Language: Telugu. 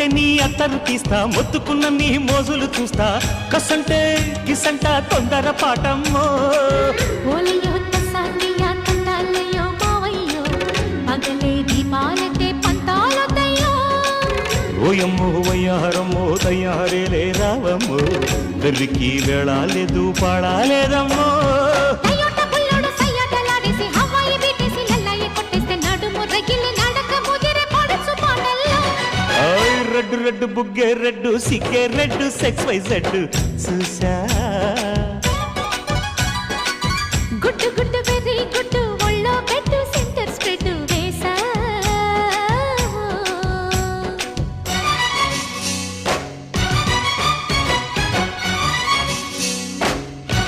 ముట్టుకుంటే నీ అత్తరు తీస్తా మొత్తుకున్న నీ మోజులు చూస్తా కసంటే గిసంట తొందర పాటమ్మో ఓలయ్యో తసానియా తండాలయ్యో మావయ్యో పగలే దీపాలకే పంతాలొద్దయ్యో ఓయమ్మో వయ్యారమ్మో తయ్యారేలే రావమ్మో వెర్రికి వెళ్ళాలేదు పాడాలేదమ్మో టయోటా బుల్లోడు సయ్యాటలాడేసి హవాయి బీటేసి లల్లాయి కొట్టేస్తే నడుము రగిలి నడక ముదిరే పడుచు పాటల్లో రెడ్డు రెడ్డు బుగ్గే రెడ్డు సిగ్గే రెడ్డు సెక్స్ వై జెడ్ చూసా